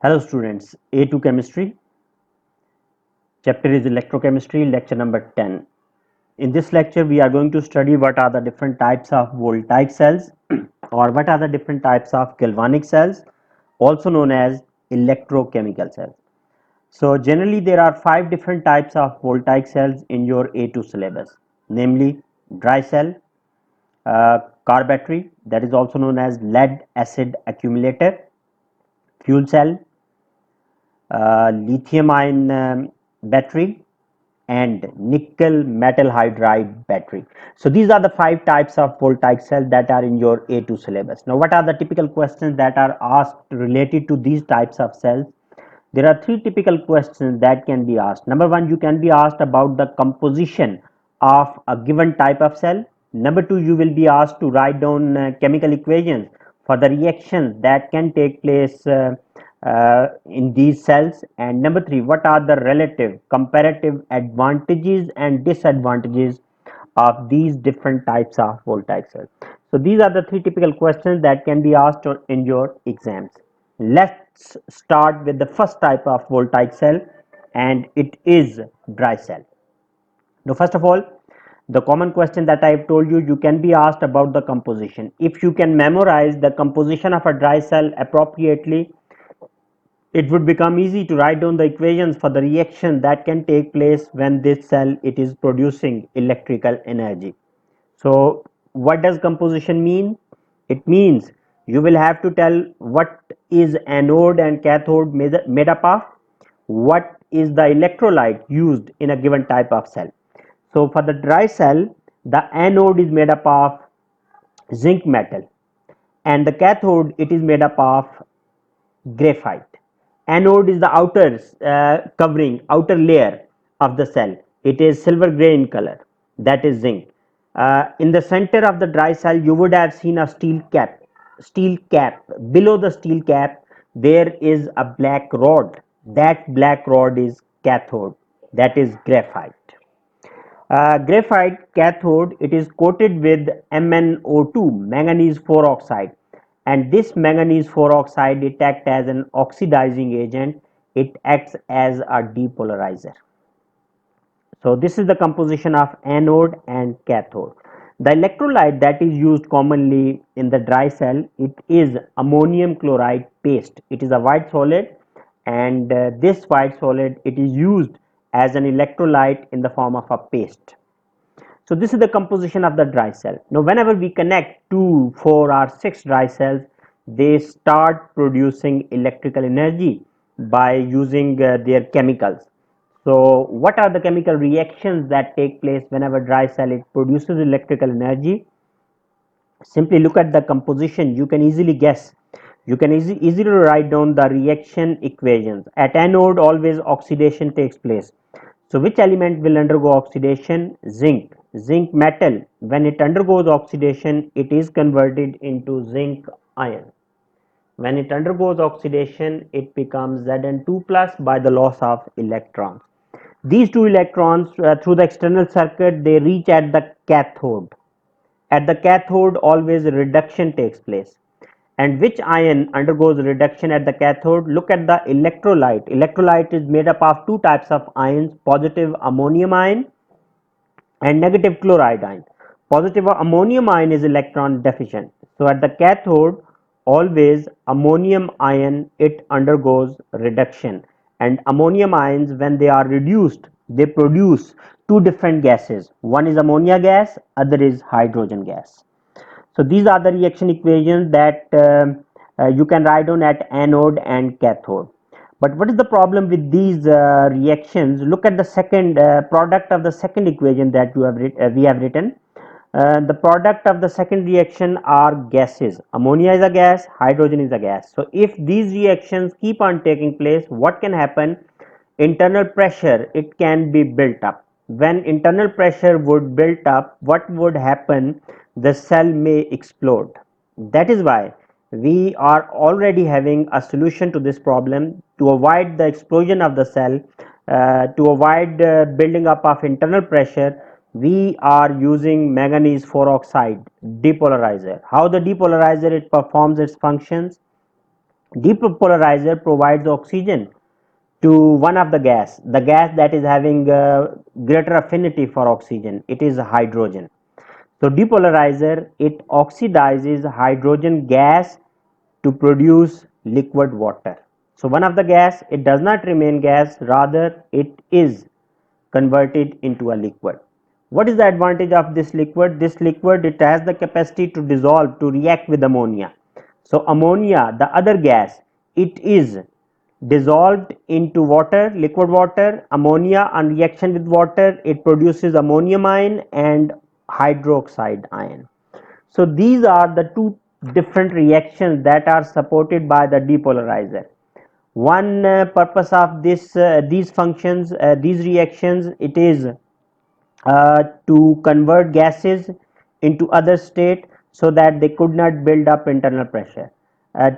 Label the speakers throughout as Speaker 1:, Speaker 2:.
Speaker 1: Hello students, A2 Chemistry, chapter is Electrochemistry, lecture number 10. In this lecture, we are going to study what are the different types of voltaic cells or what are the different types of galvanic cells, also known as electrochemical cells. So generally there are 5 different types of voltaic cells in your A2 syllabus, namely dry cell, car battery, that is also known as lead acid accumulator, fuel cell, lithium ion battery, and nickel metal hydride battery. So these are the 5 types of voltaic cells that are in your A2 syllabus. Now what are the typical questions that are asked related to these types of cells? There are 3 typical questions that can be asked. Number 1, you can be asked about the composition of a given type of cell. Number 2, you will be asked to write down chemical equations for the reactions that can take place in these cells. And number 3, what are the relative comparative advantages and disadvantages of these different types of voltaic cells. So these are the 3 typical questions that can be asked in your exams. Let's start with the first type of voltaic cell, and it is dry cell. Now first of all, the common question that I have told you, you can be asked about the composition. If you can memorize the composition of a dry cell appropriately, it would become easy to write down the equations for the reaction that can take place when this cell it is producing electrical energy. So what does composition mean? It means you will have to tell what is anode and cathode made up of, what is the electrolyte used in a given type of cell. So for the dry cell, the anode is made up of zinc metal, and the cathode it is made up of graphite. Anode is the outer covering, outer layer of the cell. It is silver gray in color, that is zinc. In the center of the dry cell, you would have seen a steel cap. Steel cap. Below the steel cap, there is a black rod. That black rod is cathode. That is graphite. Graphite cathode, it is coated with MnO2, manganese 4 oxide, and this manganese 4 oxide it acts as an oxidizing agent. It acts as a depolarizer. So this is the composition of anode and cathode. The electrolyte that is used commonly in the dry cell, it is ammonium chloride paste. It is a white solid, and this white solid it is used as an electrolyte in the form of a paste. So this is the composition of the dry cell. Now whenever we connect 2, 4 or 6 dry cells, they start producing electrical energy by using their chemicals. So what are the chemical reactions that take place whenever dry cell it produces electrical energy? Simply look at the composition, you can easily guess. You can easily write down the reaction equations. At anode always oxidation takes place. So which element will undergo oxidation? Zinc. Zinc metal, when it undergoes oxidation, it is converted into zinc ion. When it undergoes oxidation, it becomes Zn2 plus by the loss of electrons. These two electrons through the external circuit, they reach at the cathode. At the cathode always reduction takes place. And which ion undergoes reduction at the cathode? Look at the electrolyte. Electrolyte is made up of 2 types of ions, positive ammonium ion and negative chloride ion. Positive ammonium ion is electron deficient. So at the cathode always ammonium ion it undergoes reduction, and ammonium ions when they are reduced they produce 2 different gases. One is ammonia gas, other is hydrogen gas. So these are the reaction equations that you can write down at anode and cathode. But what is the problem with these reactions? Look at the second product of the second equation that we have written. The product of the second reaction are gases. Ammonia is a gas, hydrogen is a gas. So if these reactions keep on taking place, what can happen? Internal pressure it can be built up. When internal pressure would build up, what would happen? The cell may explode. That is why we are already having a solution to this problem. To avoid the explosion of the cell, to avoid building up of internal pressure, we are using manganese 4 oxide depolarizer. How the depolarizer it performs its functions? Depolarizer provides oxygen to one of the gas that is having greater affinity for oxygen. It is hydrogen. So depolarizer, it oxidizes hydrogen gas to produce liquid water. So one of the gas, it does not remain gas, rather it is converted into a liquid. What is the advantage of this liquid? This liquid, it has the capacity to dissolve, to react with ammonia. So ammonia, the other gas, it is dissolved into water, liquid water. Ammonia on reaction with water, it produces ammonium ion and hydroxide ion. So these are the two different reactions that are supported by the depolarizer. One purpose of these functions, these reactions, it is to convert gases into other state so that they could not build up internal pressure,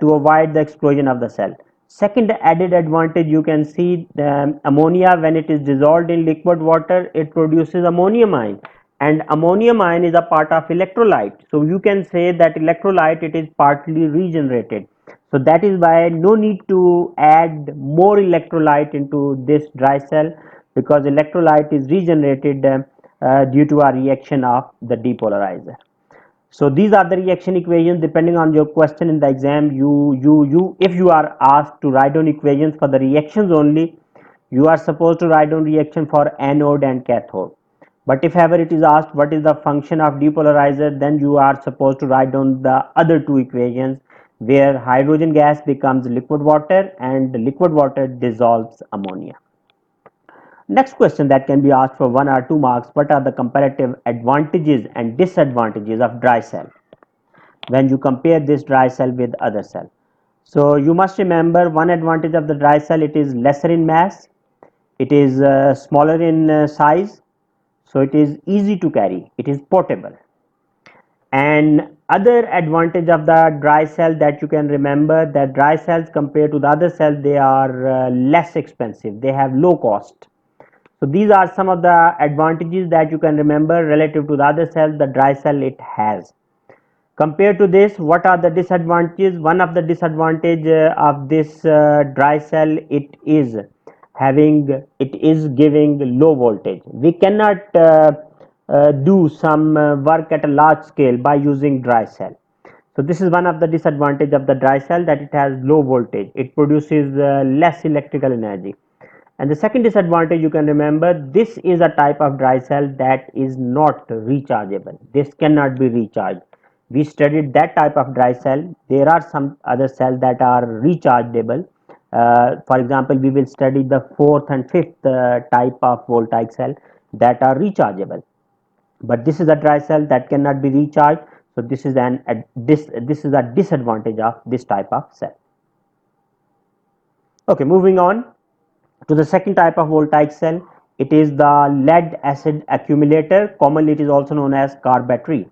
Speaker 1: to avoid the explosion of the cell. Second added advantage, you can see ammonia, when it is dissolved in liquid water, it produces ammonium ion, and ammonium ion is a part of electrolyte. So you can say that electrolyte, it is partly regenerated. So that is why no need to add more electrolyte into this dry cell, because electrolyte is regenerated due to a reaction of the depolarizer. So these are the reaction equations. Depending on your question in the exam, you if you are asked to write down equations for the reactions only, you are supposed to write down reaction for anode and cathode. But if ever it is asked what is the function of depolarizer, then you are supposed to write down the other two equations, where hydrogen gas becomes liquid water and liquid water dissolves ammonia. Next question that can be asked for 1 or 2 marks: what are the comparative advantages and disadvantages of dry cell when you compare this dry cell with other cell? So you must remember, one advantage of the dry cell, it is lesser in mass, it is smaller in size, so it is easy to carry, it is portable. And other advantage of the dry cell that you can remember, that dry cells compared to the other cells, they are less expensive, they have low cost. So these are some of the advantages that you can remember relative to the other cells the dry cell it has. Compared to this, what are the disadvantages? One of the disadvantage of this dry cell, it is giving low voltage. We cannot do some work at a large scale by using dry cell. So this is one of the disadvantage of the dry cell, that it has low voltage. It produces less electrical energy. And the second disadvantage you can remember, this is a type of dry cell that is not rechargeable. This cannot be recharged. We studied that type of dry cell. There are some other cells that are rechargeable. For example, we will study the fourth and fifth type of voltaic cell that are rechargeable. But this is a dry cell that cannot be recharged. So this is this is a disadvantage of this type of cell. Okay, moving on to the second type of voltaic cell. It is the lead acid accumulator. Commonly it is also known as car battery.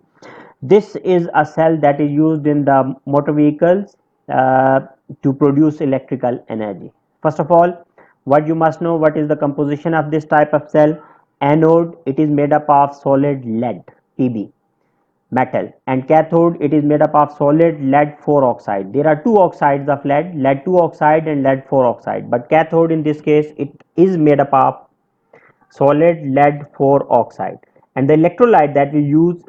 Speaker 1: This is a cell that is used in the motor vehicles to produce electrical energy. First of all, what you must know, what is the composition of this type of cell? Anode, it is made up of solid lead, Pb metal, and cathode, it is made up of solid lead 4 oxide. There are two oxides of lead 2 oxide and lead 4 oxide, but cathode in this case, it is made up of solid lead 4 oxide. And the electrolyte that we use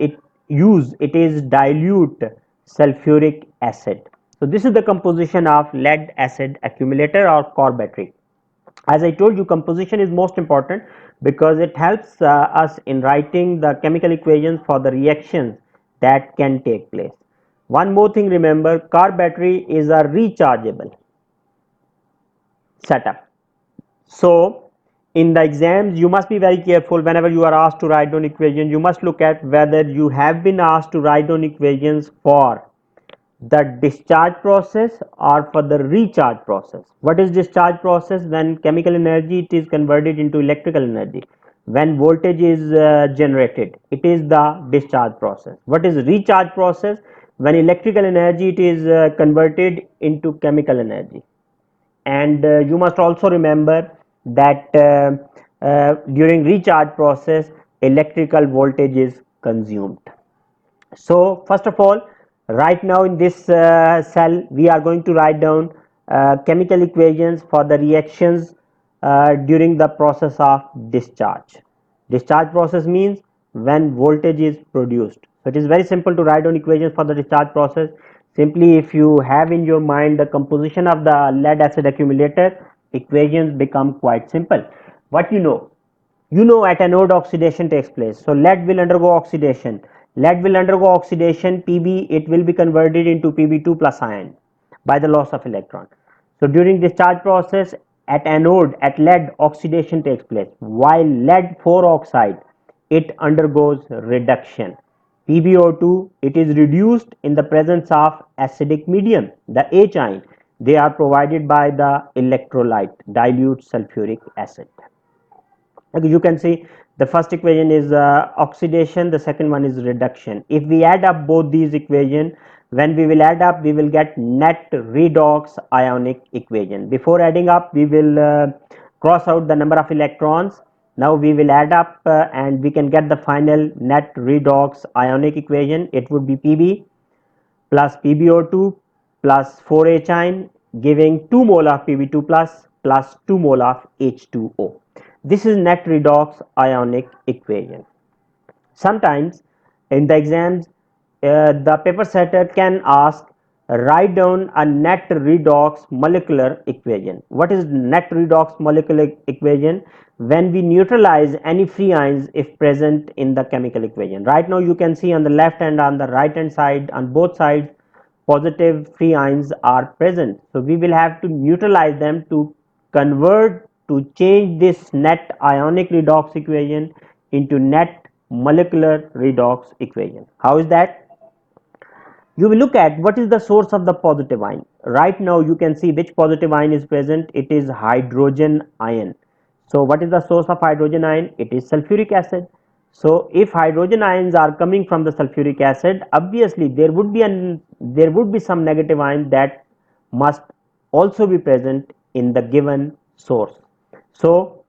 Speaker 1: it is dilute sulfuric acid. So this is the composition of lead acid accumulator or core battery. As I told you, composition is most important because it helps us in writing the chemical equations for the reactions that can take place. One more thing, remember, car battery is a rechargeable setup. So in the exams, you must be very careful whenever you are asked to write down equations. You must look at whether you have been asked to write down equations for the discharge process or for the recharge process. What is discharge process? When chemical energy it is converted into electrical energy. When voltage is generated, it is the discharge process. What is recharge process? When electrical energy it is converted into chemical energy. And you must also remember that during recharge process, electrical voltage is consumed. So first of all, Right now in this cell we are going to write down chemical equations for the reactions during the process of discharge. Discharge process means when voltage is produced. So it is very simple to write down equations for the discharge process. Simply, if you have in your mind the composition of the lead acid accumulator, equations become quite simple. What you know at anode oxidation takes place. So lead will undergo oxidation. Lead will undergo oxidation, Pb, it will be converted into Pb2 plus ion by the loss of electron. So during discharge process at anode, at lead, oxidation takes place, while lead 4 oxide, it undergoes reduction. PbO2, it is reduced in the presence of acidic medium, the H ion. They are provided by the electrolyte, dilute sulfuric acid. Okay, you can see the first equation is oxidation, the second one is reduction. If we add up both these equations, when we will add up, we will get net redox ionic equation. Before adding up, we will cross out the number of electrons. Now we will add up and we can get the final net redox ionic equation. It would be Pb plus PbO2 plus 4H ion, giving 2 mole of Pb2 plus 2 mole of H2O. This is net redox ionic equation. Sometimes in the exams, the paper setter can ask, write down a net redox molecular equation. What is net redox molecular equation? When we neutralize any free ions if present in the chemical equation. Right now you can see on the left and on the right hand side, on both sides, positive free ions are present. So we will have to neutralize them to convert, to change this net ionic redox equation into net molecular redox equation. How is that? You will look at what is the source of the positive ion. Right now you can see which positive ion is present. It is hydrogen ion. So what is the source of hydrogen ion? It is sulfuric acid. So if hydrogen ions are coming from the sulfuric acid, obviously there would be some negative ion that must also be present in the given source. So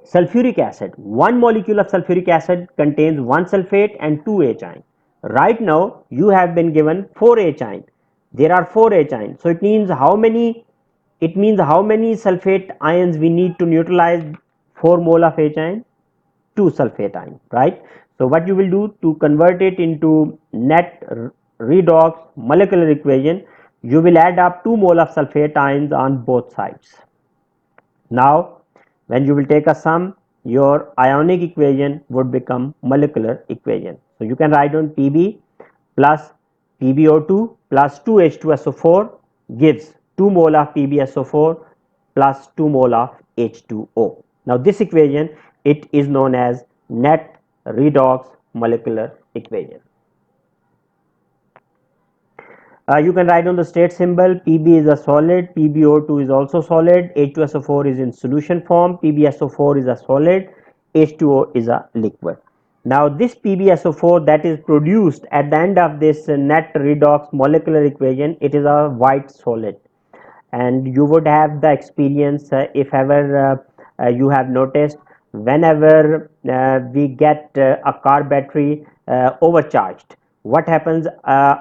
Speaker 1: sulfuric acid, one molecule of sulfuric acid contains one sulfate and two H ion. Right now you have been given 4 H ion. There are 4 H ion. So it means how many sulfate ions we need to neutralize 4 mole of H ion? 2 sulfate ion, right? So what you will do to convert it into net redox molecular equation, you will add up 2 mole of sulfate ions on both sides. Now when you will take a sum, your ionic equation would become molecular equation. So you can write down Pb plus PbO2 plus 2H2SO4 gives 2 mole of PbSO4 plus 2 mole of H2O. Now this equation, it is known as net redox molecular equation. You can write on the state symbol. Pb is a solid, PbO2 is also solid, H2SO4 is in solution form, PbSO4 is a solid, H2O is a liquid. Now this PbSO4 that is produced at the end of this net redox molecular equation, it is a white solid. And you would have the experience, if ever you have noticed, whenever we get a car battery overcharged, what happens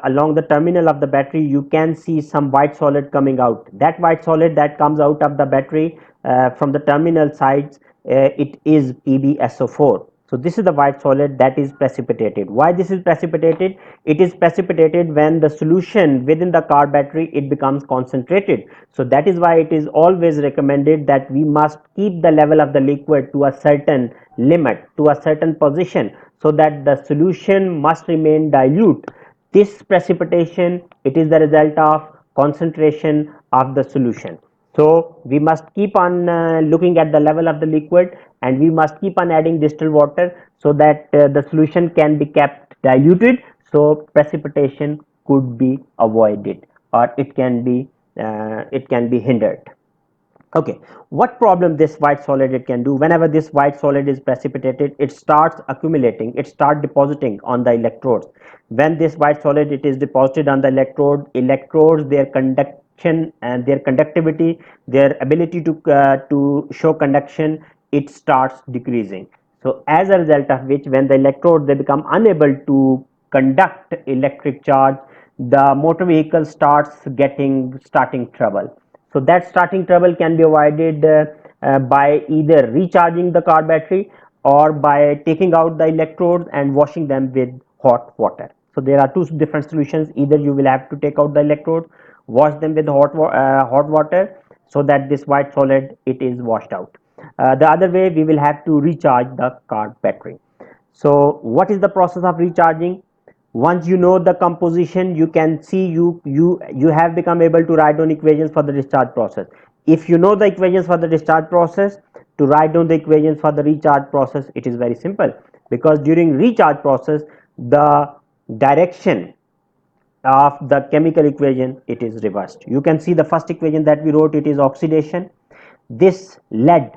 Speaker 1: along the terminal of the battery, you can see some white solid coming out. That white solid that comes out of the battery from the terminal sides, it is PbSO4. So this is the white solid that is precipitated. Why this is precipitated? It is precipitated when the solution within the car battery, it becomes concentrated. So that is why it is always recommended that we must keep the level of the liquid to a certain limit, to a certain position, so that the solution must remain dilute. This precipitation, it is the result of concentration of the solution. So we must keep on looking at the level of the liquid, and we must keep on adding distilled water so that the solution can be kept diluted, so precipitation could be avoided, or it can be hindered. Okay, what problem this white solid it can do? Whenever this white solid is precipitated, it starts accumulating, it starts depositing on the electrodes. When this white solid it is deposited on the electrodes, their conduction and their conductivity, their ability to show conduction, it starts decreasing. So as a result of which, when the electrodes they become unable to conduct electric charge, the motor vehicle starts getting starting trouble. So that starting trouble can be avoided by either recharging the car battery or by taking out the electrodes and washing them with hot water. So there are two different solutions. Either you will have to take out the electrodes, wash them with hot water, so that this white solid it is washed out. The other way, we will have to recharge the car battery. So what is the process of recharging? Once you know the composition, you can see you have become able to write down equations for the discharge process. If you know the equations for the discharge process, to write down the equations for the recharge process, it is very simple, because during recharge process the direction of the chemical equation it is reversed. You can see the first equation that we wrote, it is oxidation. This lead,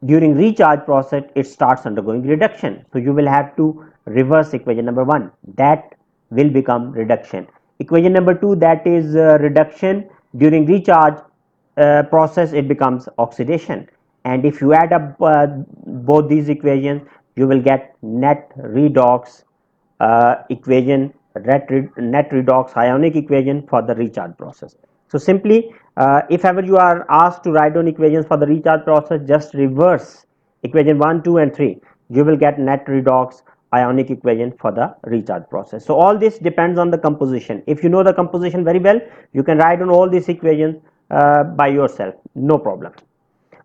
Speaker 1: during recharge process it starts undergoing reduction, so you will have to reverse equation number 1, that will become reduction. Equation number 2, that is reduction. During recharge process it becomes oxidation, and if you add up both these equations, you will get net redox equation, net redox ionic equation for the recharge process. So simply, if ever you are asked to write down equations for the recharge process, just reverse equation 1, 2 and 3. You will get net redox ionic equation for the recharge process. So all this depends on the composition. If you know the composition very well, you can write down all these equations by yourself, no problem.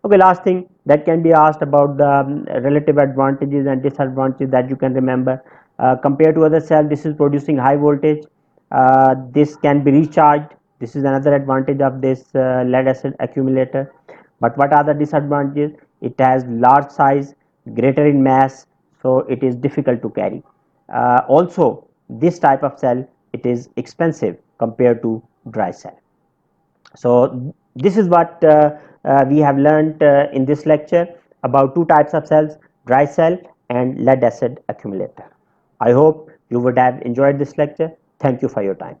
Speaker 1: Okay, last thing that can be asked about the relative advantages and disadvantages that you can remember. Compared to other cell, this is producing high voltage. This can be recharged. This is another advantage of this lead acid accumulator. But what are the disadvantages? It has large size, greater in mass, so it is difficult to carry. Also, this type of cell, it is expensive compared to dry cell. So this is what we have learned in this lecture about two types of cells, dry cell and lead acid accumulator. I hope you would have enjoyed this lecture. Thank you for your time.